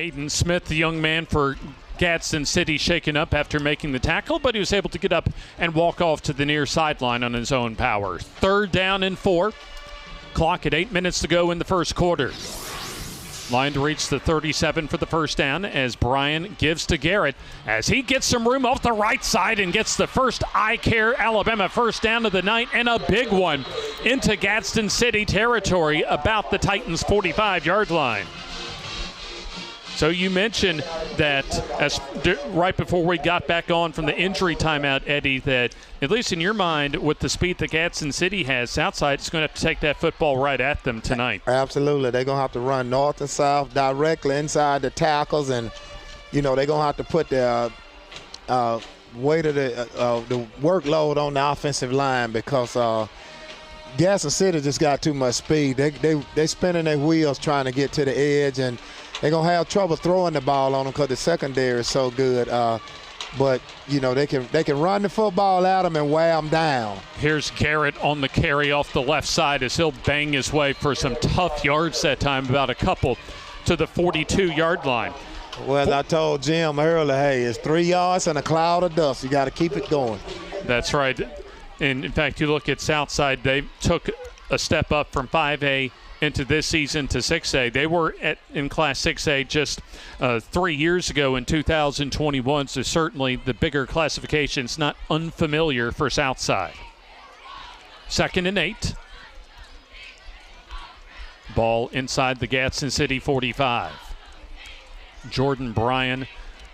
Aiden Smith, the young man for Gadsden City, shaken up after making the tackle, but he was able to get up and walk off to the near sideline on his own power. 3rd down and 4. Clock at 8 minutes to go in the first quarter. Line to reach the 37 for the first down as Bryan gives to Garrett as he gets some room off the right side and gets the first I Care Alabama first down of the night, and a big one into Gadsden City territory about the Titans' 45-yard line. So you mentioned that right before we got back on from the injury timeout, Eddie, that at least in your mind, with the speed that Gadsden City has, Southside is going to have to take that football right at them tonight. Absolutely. They're going to have to run north and south directly inside the tackles, and, they're going to have to put their weight of the workload on the offensive line because Gadsden City just got too much speed. They're spinning their wheels trying to get to the edge, and they're going to have trouble throwing the ball on them because the secondary is so good. But, they can run the football at them and wear them down. Here's Garrett on the carry off the left side as he'll bang his way for some tough yards that time, about a couple to the 42-yard line. Well, I told Jim earlier, hey, it's 3 yards and a cloud of dust. You got to keep it going. That's right. And, in fact, you look at Southside, they took a step up from 5A into this season to 6A. They were in Class 6A just 3 years ago in 2021, so certainly the bigger classification's not unfamiliar for Southside. 2nd and 8. Ball inside the Gadsden City 45. Jordan Bryan,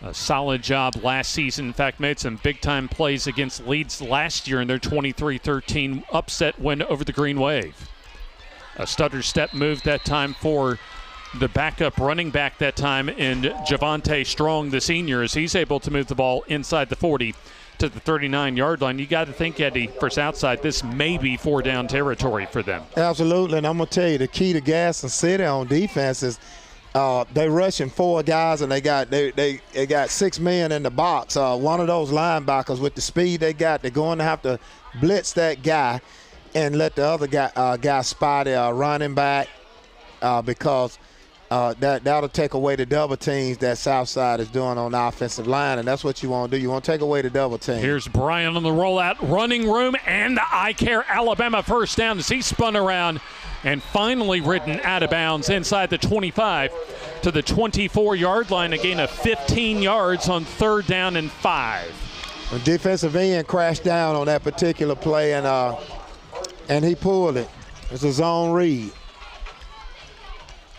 a solid job last season. In fact, made some big-time plays against Leeds last year in their 23-13 upset win over the Green Wave. A stutter step move that time for the backup running back that time in Javante Strong, the senior, as he's able to move the ball inside the 40 to the 39-yard line. You got to think, Eddie, for Southside, this may be 4-down territory for them. Absolutely, and I'm going to tell you, the key to Gadsden City on defense is they rushing 4 guys, and they got 6 men in the box. One of those linebackers, with the speed they got, they're going to have to blitz that guy and let the other guy spot a running back because that'll take away the double teams that Southside is doing on the offensive line, and that's what you want to do. You want to take away the double team. Here's Bryan on the rollout, running room, and the I Care Alabama first down as he spun around and finally ridden out of bounds inside the 25 to the 24-yard line, a gain of 15 yards on 3rd down and 5. The defensive end crashed down on that particular play, and he pulled it. It's a zone read.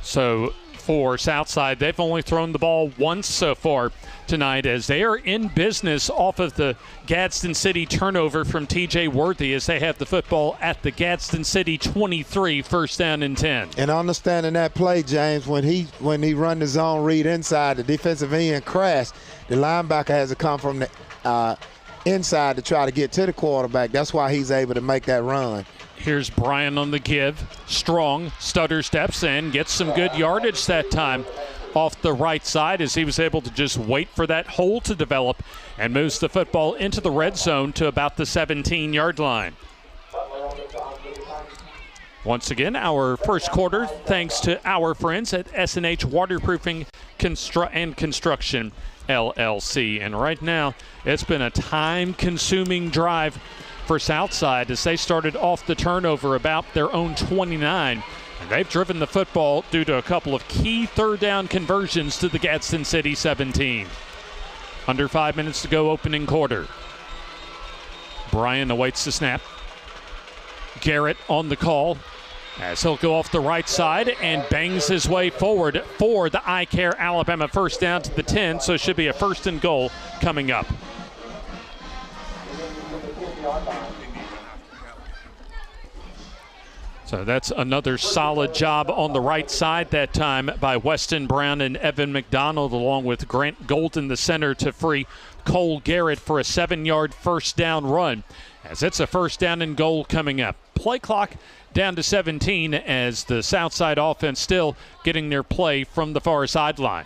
So for Southside, they've only thrown the ball once so far tonight as they are in business off of the Gadsden City turnover from TJ Worthy as they have the football at the Gadsden City 23, 1st down and 10. And understanding that play, James, when he run the zone read inside, the defensive end crashed, the linebacker has to come from the inside to try to get to the quarterback. That's why he's able to make that run. Here's Bryan on the give. Strong stutter steps and gets some good yardage that time off the right side as he was able to just wait for that hole to develop and moves the football into the red zone to about the 17-yard line. Once again, our first quarter, thanks to our friends at S&H Waterproofing and Construction LLC. And right now, it's been a time-consuming drive for Southside as they started off the turnover about their own 29. And they've driven the football due to a couple of key 3rd down conversions to the Gadsden City 17. Under 5 minutes to go, opening quarter. Bryan awaits the snap. Garrett on the call as he'll go off the right side and bangs his way forward for the I Care Alabama first down to the 10, so it should be a 1st and goal coming up. So that's another solid job on the right side that time by Weston Brown and Evan McDonald, along with Grant Golden, the center, to free Cole Garrett for a 7-yard first down run, as it's a 1st down and goal coming up. Play clock down to 17 as the Southside offense still getting their play from the far sideline.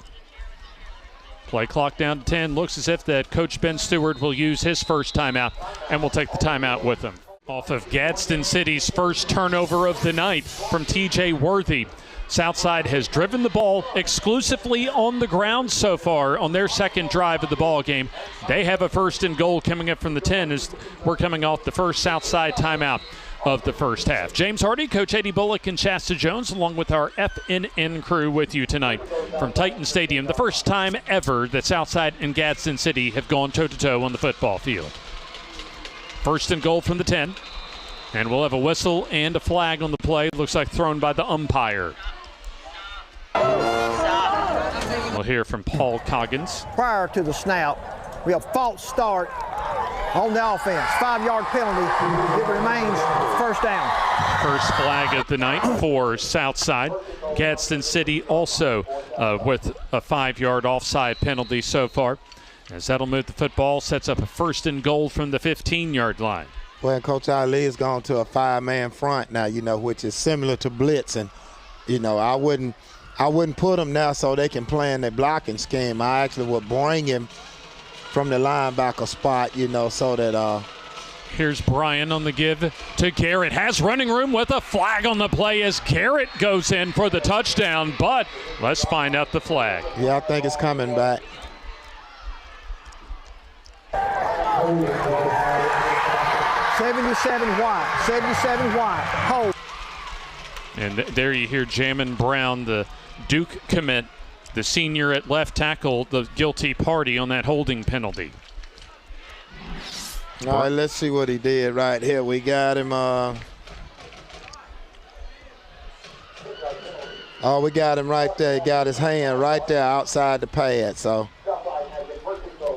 Play clock down to 10. Looks as if that Coach Ben Stewart will use his first timeout, and will take the timeout with him. Off of Gadsden City's first turnover of the night from TJ Worthy. Southside has driven the ball exclusively on the ground so far on their second drive of the ball game. They have a 1st and goal coming up from the 10 as we're coming off the first Southside timeout of the first half. James Hardy, Coach Eddie Bullock, and Shasta Jones, along with our FNN crew with you tonight from Titan Stadium. The first time ever that Southside and Gadsden City have gone toe-to-toe on the football field. 1st and goal from the 10. And we'll have a whistle and a flag on the play. Looks like thrown by the umpire. We'll hear from Paul Coggins. Prior to the snap, we have false start on the offense. 5-yard penalty. It remains 1st down. First flag of the night for Southside. Gadsden City also with a 5-yard offside penalty so far. As that'll move the football, sets up a 1st and goal from the 15-yard line. Well, Coach Ali has gone to a 5-man front now, which is similar to blitzing. I wouldn't put him now so they can play in their blocking scheme. I actually would bring him from the linebacker spot, so that Here's Brian on the give to Garrett. Has running room with a flag on the play as Garrett goes in for the touchdown, but let's find out the flag. Yeah, I think it's coming back. 77 White. 77 White. Hold. And there you hear Jamin Brown, the Duke commit, the senior at left tackle, the guilty party on that holding penalty. All right, let's see what he did right here. We got him. We got him right there. He got his hand right there outside the pad. So.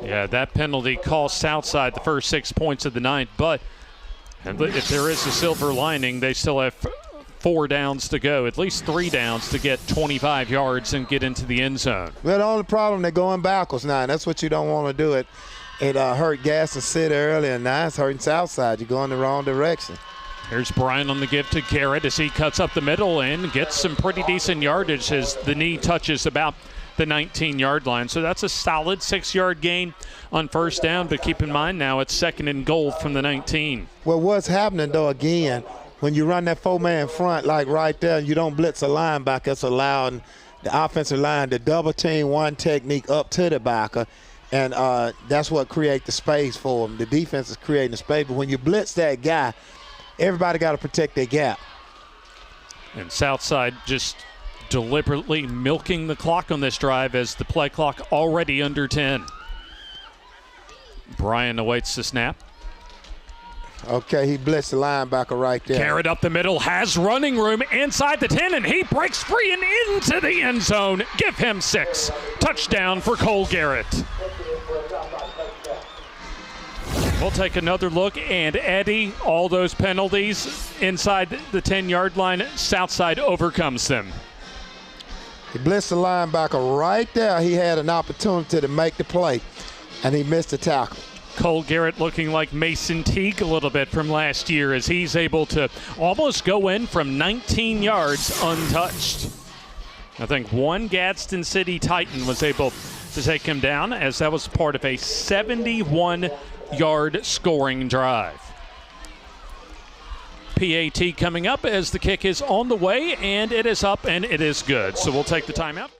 Yeah, that penalty cost Southside the first 6 points of the night. But if there is a silver lining, they still have 4 downs to go, at least 3 downs to get 25 yards and get into the end zone. Well, the only problem, they're going backwards now, and that's what you don't want to do. It hurt Gadsden City earlier, and now it's hurting Southside. You're going the wrong direction. Here's Brian on the give to Garrett as he cuts up the middle and gets some pretty decent yardage as the knee touches about the 19-yard line. So that's a solid 6-yard gain on 1st down, but keep in mind now it's 2nd and goal from the 19. Well, what's happening, though, again, when you run that 4-man front like right there, you don't blitz a linebacker, it's allowing the offensive line to double team one technique up to the backer, and that's what creates the space for them. The defense is creating the space, but when you blitz that guy, everybody got to protect their gap. And Southside just deliberately milking the clock on this drive as the play clock already under 10. Brian awaits the snap. Okay, he blitzed the linebacker right there. Garrett up the middle, has running room inside the 10, and he breaks free and into the end zone. Give him 6. Touchdown for Cole Garrett. We'll take another look, and Eddie, all those penalties inside the 10-yard line, Southside overcomes them. He blitzed the linebacker right there. He had an opportunity to make the play, and he missed the tackle. Cole Garrett looking like Mason Teague a little bit from last year as he's able to almost go in from 19 yards untouched. I think one Gadsden City Titan was able to take him down as that was part of a 71-yard scoring drive. PAT coming up as the kick is on the way, and it is up and it is good. So we'll take the timeout.